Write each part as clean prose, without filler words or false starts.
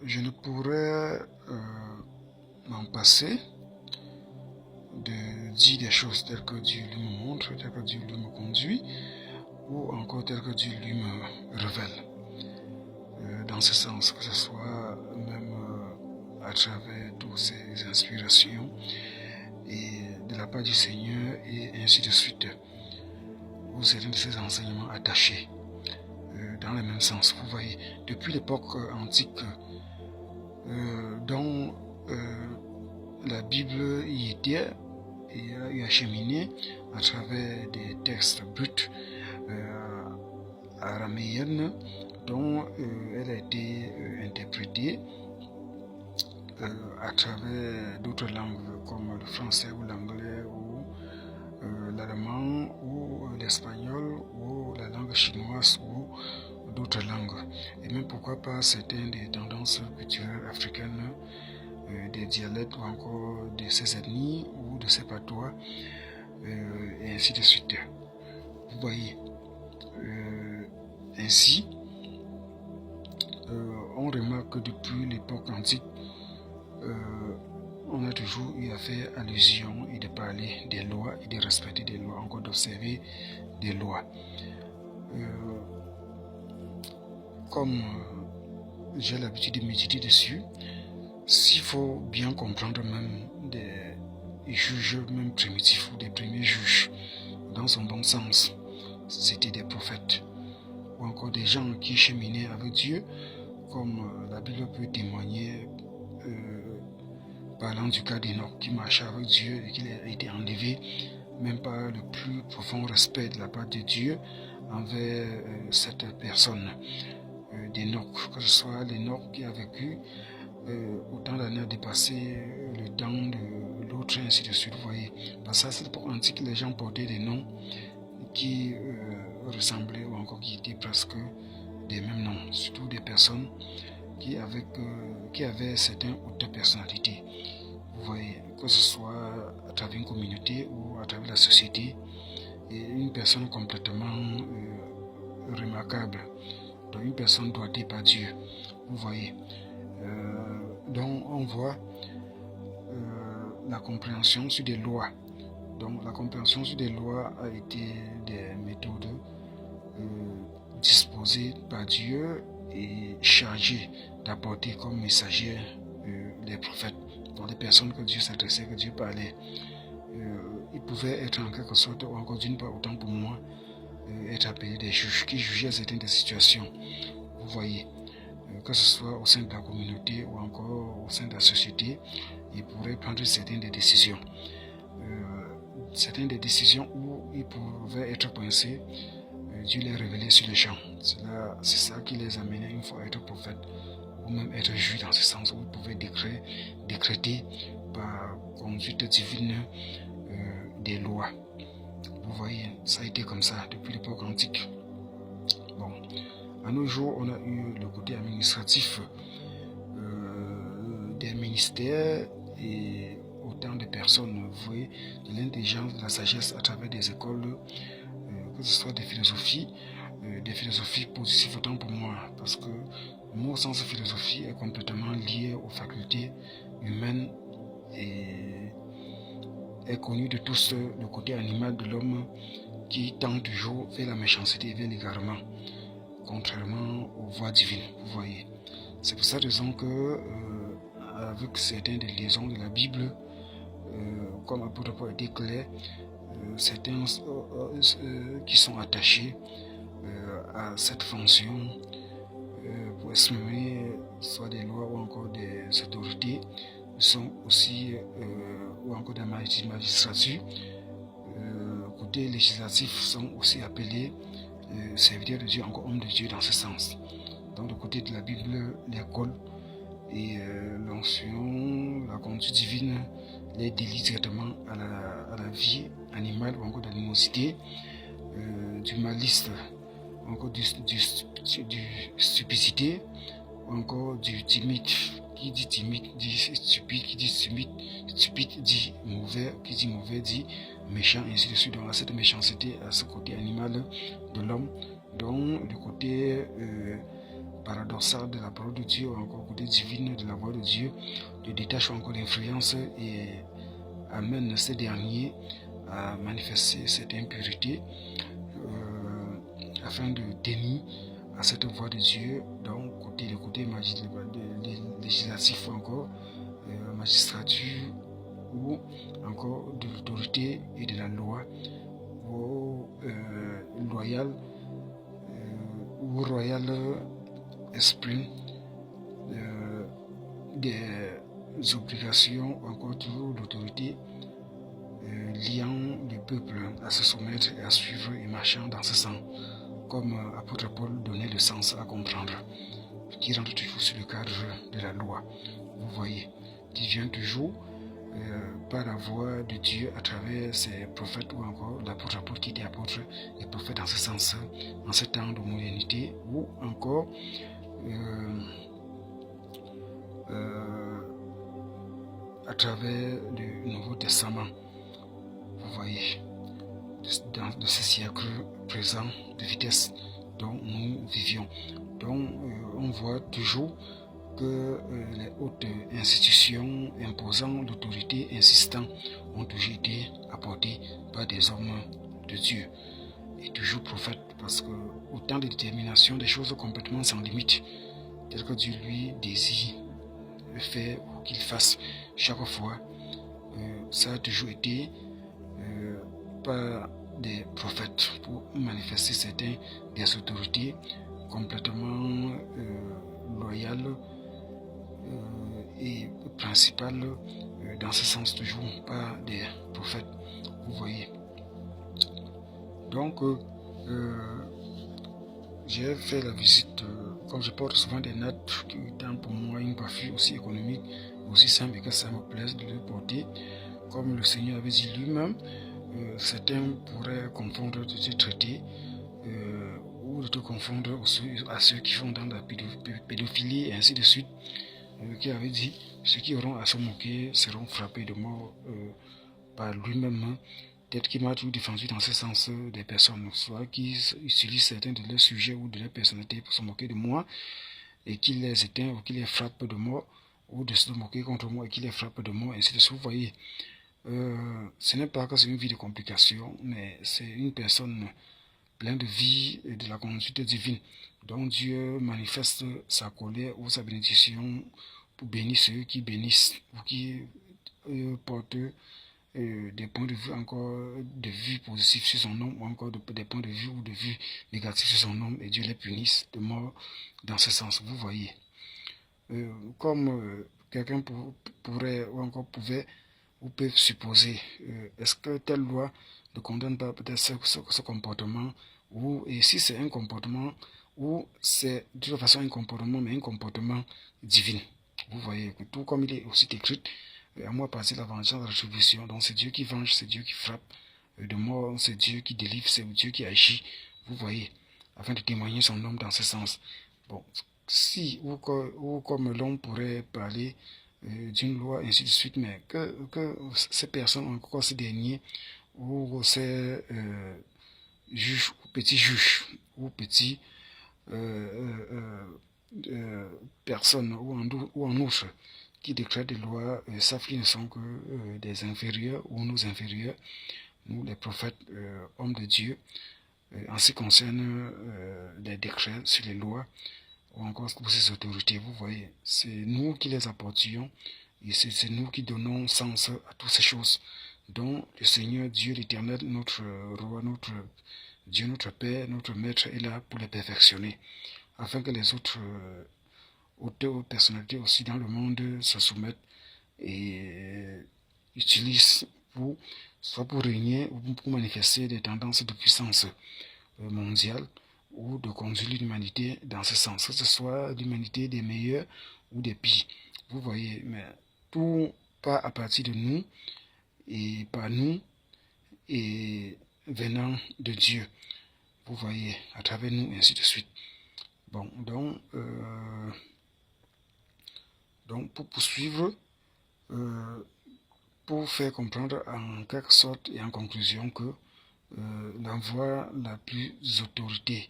Je ne pourrais m'en passer de dire des choses telles que Dieu lui me montre, telles que Dieu lui me conduit, ou encore telles que Dieu lui me révèle. Dans ce sens, que ce soit même à travers toutes ces inspirations et de la part du Seigneur et ainsi de suite, ou certains de ces enseignements attachés dans le même sens. Vous voyez, depuis l'époque antique dont la Bible y était et a eu acheminé à travers des textes bruts araméennes dont elle a été interprétée à travers d'autres langues comme le français ou l'anglais ou l'allemand ou l'espagnol ou la langue chinoise ou d'autres langues. Et même pourquoi pas certaines des tendances culturelles africaines, des dialectes ou encore de ces ethnies ou de ces patois et ainsi de suite. Vous voyez, ainsi, on remarque que depuis l'époque antique, on a toujours eu à faire allusion et de parler des lois et de respecter des lois, encore d'observer des lois. Comme j'ai l'habitude de méditer dessus, s'il faut bien comprendre même des juges, même primitifs ou des premiers juges, dans son bon sens, c'était des prophètes ou encore des gens qui cheminaient avec Dieu, comme la Bible peut témoigner, parlant du cas d'Enoch qui marchait avec Dieu et qui a été enlevé, même par le plus profond respect de la part de Dieu envers cette personne d'Enoch, que ce soit l'Enoch qui a vécu autant d'années à dépasser le temps de l'autre, ainsi de suite. Vous voyez, parce qu'à cette époque antique, les gens portaient des noms qui ressemblaient ou encore qui étaient presque des mêmes noms, surtout des personnes qui avaient certaines hautes personnalités. Vous voyez, que ce soit à travers une communauté ou à travers la société, et une personne complètement remarquable, donc une personne doigtée par Dieu. Vous voyez, donc on voit la compréhension sur des lois. Donc la compréhension sur des lois a été des méthodes disposées par Dieu et chargées d'apporter comme messagers les prophètes, donc les personnes que Dieu s'adressait, que Dieu parlait. Ils pouvaient être en quelque sorte, ou encore d'une part autant pour moi, être appelés des juges qui jugeaient certaines des situations. Vous voyez, que ce soit au sein de la communauté ou encore au sein de la société, ils pourraient prendre certaines des décisions. Certaines des décisions où ils pouvaient être coincés, Dieu les révélait sur le champ. C'est ça qui les amenait une fois à être prophète ou même être juge dans ce sens où ils pouvaient décréter par conduite divine des lois. Vous voyez, ça a été comme ça depuis l'époque antique. Bon, à nos jours, on a eu le côté administratif des ministères et autant de personnes, vous voyez, de l'intelligence, de la sagesse à travers des écoles, que ce soit des philosophies positives autant pour moi, parce que le mot sens philosophie est complètement lié aux facultés humaines et est connu de tous le côté animal de l'homme qui tend toujours vers la méchanceté et vers l'égarement, contrairement aux voies divines, vous voyez. C'est pour cette raison que, avec certaines des liaisons de la Bible, comme l'apôtre Paul a été clair, certains qui sont attachés à cette fonction pour exprimer soit des lois ou encore des autorités, sont aussi, ou encore des magistrature, côté législatif, sont aussi appelés serviteurs de Dieu, encore hommes de Dieu dans ce sens. Donc, le côté de la Bible, l'école et l'onction, la conduite divine les délie directement à la vie animale ou encore d'animosité, du malice, encore du stupidité, ou encore du timide. Qui dit timide dit stupide, qui dit stupide dit mauvais, qui dit mauvais dit méchant, et ainsi de suite. Donc, à cette méchanceté, à ce côté animal de l'homme, donc le côté paradoxal de la parole de Dieu, ou encore côté divine de la voix de Dieu, de détache encore l'influence et amène ces derniers à manifester cette impureté afin de dénier à cette voix de Dieu. Donc le côté législatif encore, magistrature ou encore de l'autorité et de la loi royal exprime des obligations, encore toujours l'autorité liant le peuple à se soumettre et à suivre et marchant dans ce sens, comme apôtre Paul donnait le sens à comprendre, qui rentre toujours sur le cadre de la loi, vous voyez, qui vient toujours par la voix de Dieu à travers ses prophètes, ou encore l'apôtre Paul qui était apôtre et prophète dans ce sens, en ce temps de modernité, ou encore à travers le Nouveau Testament, vous voyez, de ce siècle présent de vitesse dont nous vivions. Donc on voit toujours que les hautes institutions imposant l'autorité insistant ont toujours été apportées par des hommes de Dieu et toujours prophètes, parce que autant de détermination, des choses complètement sans limite, telles que Dieu lui désire faire ou qu'il fasse chaque fois, ça a toujours été par des prophètes pour manifester certaines des autorités complètement loyales et principales, dans ce sens toujours par des prophètes, vous voyez. Donc j'ai fait la visite, comme je porte souvent des notes qui étant pour moi une coiffure aussi économique, aussi simple, et que ça me plaise de le porter, comme le Seigneur avait dit lui-même. Certains pourraient confondre de te traiter ou de te confondre à ceux qui font dans la pédophilie et ainsi de suite, qui avait dit ceux qui auront à se moquer seront frappés de mort par lui-même. Peut-être qu'il m'a toujours défendu dans ce sens des personnes, soit qui utilisent certains de leurs sujets ou de leur personnalité pour se moquer de moi et qui les éteint ou qui les frappe de mort, ou de se moquer contre moi et qui les frappe de mort, ainsi de suite. Vous voyez, ce n'est pas que c'est une vie de complications, mais c'est une personne pleine de vie et de la conduite divine. Donc Dieu manifeste sa colère ou sa bénédiction pour bénir ceux qui bénissent ou qui portent des points de vue encore de vue positifs sur son nom, ou encore des points de vue ou de vue négatifs sur son nom, et Dieu les punisse de mort dans ce sens, vous voyez. Comme quelqu'un pourrait ou encore pouvait ou peut supposer, est-ce que telle loi ne condamne pas peut-être ce comportement, ou et si c'est un comportement, ou c'est de toute façon un comportement, mais un comportement divin, vous voyez, que tout comme il est aussi écrit, à moi passer la vengeance, la rétribution. Donc c'est Dieu qui venge, c'est Dieu qui frappe de mort, c'est Dieu qui délivre, c'est Dieu qui agit, vous voyez, afin de témoigner son nom dans ce sens. Bon, si ou comme l'homme pourrait parler d'une loi, ainsi de suite, mais que ces personnes, encore ces derniers, ou ces juges, ou petits juges, ou petits personnes, ou en outre, qui décrètent des lois, savent qu'ils ne sont que des inférieurs ou nos inférieurs, nous les prophètes, hommes de Dieu, en ce qui concerne les décrets sur les lois, ou encore pour ces autorités, vous voyez, c'est nous qui les apportions, et c'est nous qui donnons sens à toutes ces choses. Donc le Seigneur Dieu l'Éternel, notre roi, notre Dieu, notre Père, notre Maître est là pour les perfectionner, afin que les autres auteurs, personnalités aussi dans le monde se soumettent et utilisent soit pour régner ou pour manifester des tendances de puissance mondiale, ou de conduire l'humanité dans ce sens, que ce soit l'humanité des meilleurs ou des pires. Vous voyez, mais tout part à partir de nous et par nous et venant de Dieu. Vous voyez, à travers nous, et ainsi de suite. Bon, donc pour poursuivre, pour faire comprendre en quelque sorte et en conclusion que la voie la plus autorité,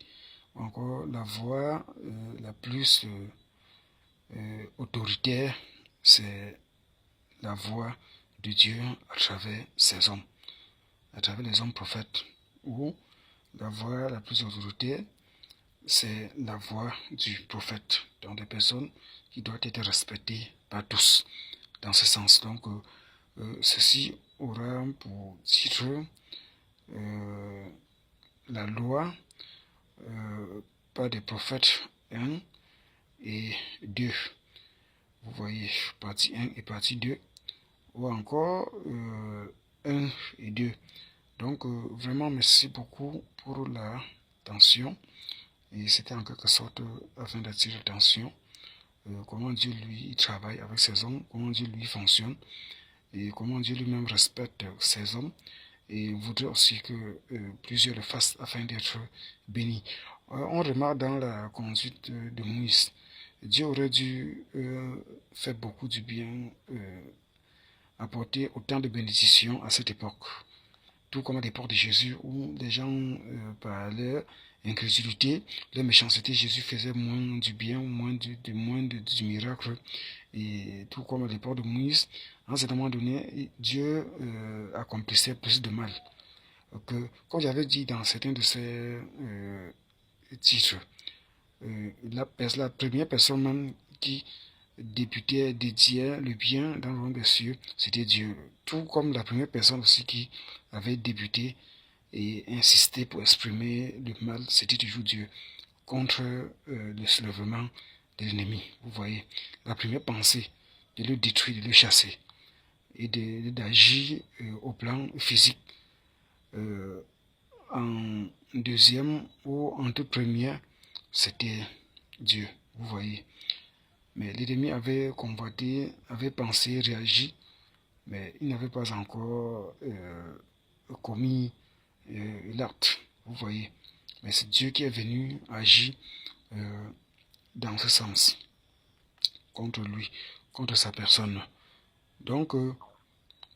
Encore la voie la plus autoritaire, c'est la voix de Dieu à travers ses hommes, à travers les hommes prophètes. Ou la voix la plus autoritaire, c'est la voix du prophète, donc des personnes qui doivent être respectées par tous. Dans ce sens, donc, ceci aura pour titre la loi par des prophètes 1 et 2. Vous voyez, partie 1 et partie 2. Ou encore 1 et 2. Donc, vraiment, merci beaucoup pour l'attention. Et c'était en quelque sorte afin d'attirer l'attention. Comment Dieu, lui, travaille avec ses hommes, comment Dieu, lui, fonctionne, et comment Dieu lui-même respecte ses hommes. Et voudrait aussi que plusieurs le fassent afin d'être bénis. On remarque dans la conduite de Moïse, Dieu aurait dû faire beaucoup du bien, apporter autant de bénédictions à cette époque. Tout comme à l'époque de Jésus, où les gens, par leur incrédulité, leur méchanceté, Jésus faisait moins du bien, moins du miracle. Et tout comme à l'époque de Moïse, à un certain moment donné, Dieu accomplissait plus de mal. Comme j'avais dit dans certains de ces titres, la première personne même qui dédiait le bien dans le royaume des cieux, c'était Dieu. Tout comme la première personne aussi qui avait débuté et insisté pour exprimer le mal, c'était toujours Dieu, contre le soulèvement de l'ennemi. Vous voyez, la première pensée de le détruire, de le chasser, et d'agir au plan physique. En deuxième ou en toute première, c'était Dieu. Vous voyez. Mais l'ennemi avait combattu, avait pensé, réagi, mais il n'avait pas encore commis l'acte. Vous voyez. Mais c'est Dieu qui est venu agir dans ce sens, contre lui, contre sa personne. Donc,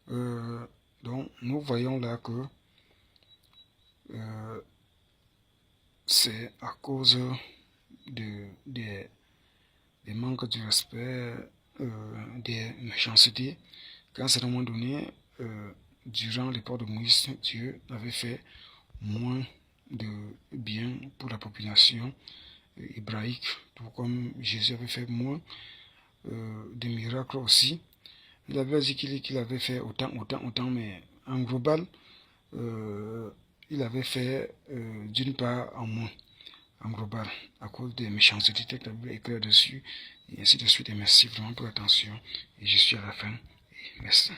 nous voyons là que c'est à cause des manques de respect, des méchancetés, qu'à un certain moment donné, durant l'époque de Moïse, Dieu avait fait moins de bien pour la population hébraïque, tout comme Jésus avait fait moins de miracles aussi. Il avait dit qu'il avait fait autant, mais en global, il avait fait d'une part en moins, en global, à cause des méchancetés que la Bible éclaire dessus, et ainsi de suite. Et merci vraiment pour l'attention. Et je suis à la fin. Et merci.